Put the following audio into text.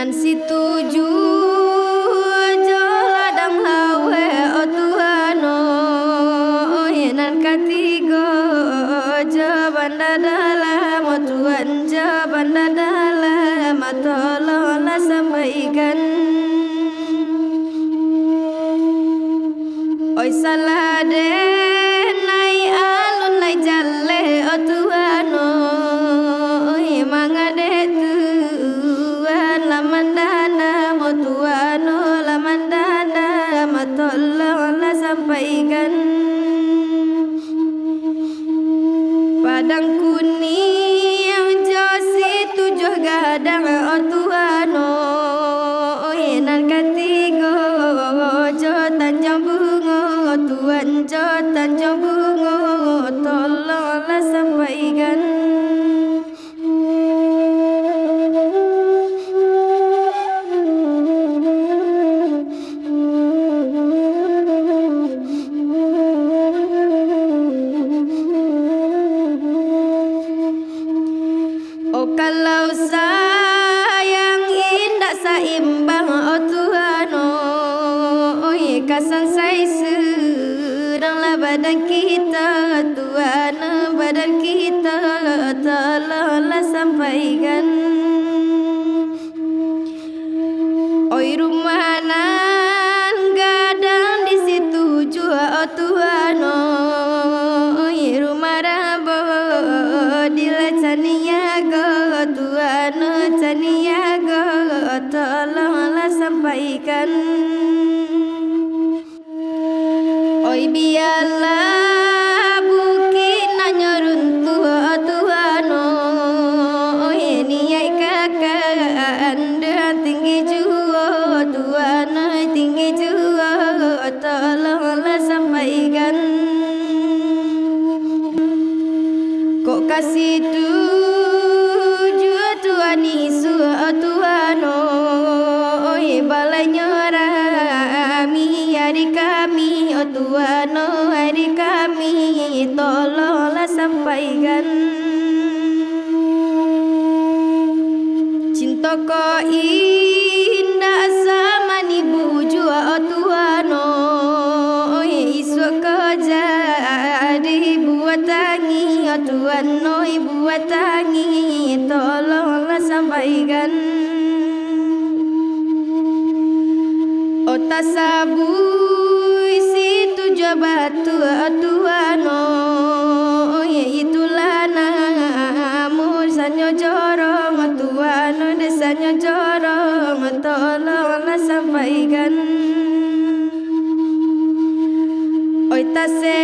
nan situju aja ladang lawe o Tuhano nan katigo aja banda dalam o Tuhan ja banda dalam tolonglah sampaikan oi salah deh nai alun nai jalle o Tuhano mangade Tuhan lamandana mo Tuhano lamandana tolonglah sampaikan padang kuning yang josi tujuh gadang o Tuhano nan katigo jo tanjung bungo Tuhan jo tanjung bungo tolonglah sampaikan oh kalau sayang indah saimbang oh Tuhano kasan saya sedanglah badan kita Tuhan badan kita tolonglah sampaikan oi rumah nan gadang di situ jua oh Tuhano rumah rabo di Caniago Tuhano Caniago tolonglah sampaikan oi biarlah bukit nanya runtuh Tuhano niai kakak dengan tinggi jua Tuhano tinggi jua tolonglah sampaikan kok kasih tujuh Tuhan Yesus Tuhano balanya rami hari kami oh Tuhano hari kami tolonglah sampaikan cinta ko indah sama ni bujua oh Tuhano isu ko jadi buat tangi oh Tuhano buat tangi tolonglah sampaikan oh tasabui situ jua batu Tuhano itulah namun sanyo jorong Tuhano desanya jorong tolonglah sampaikan oi tase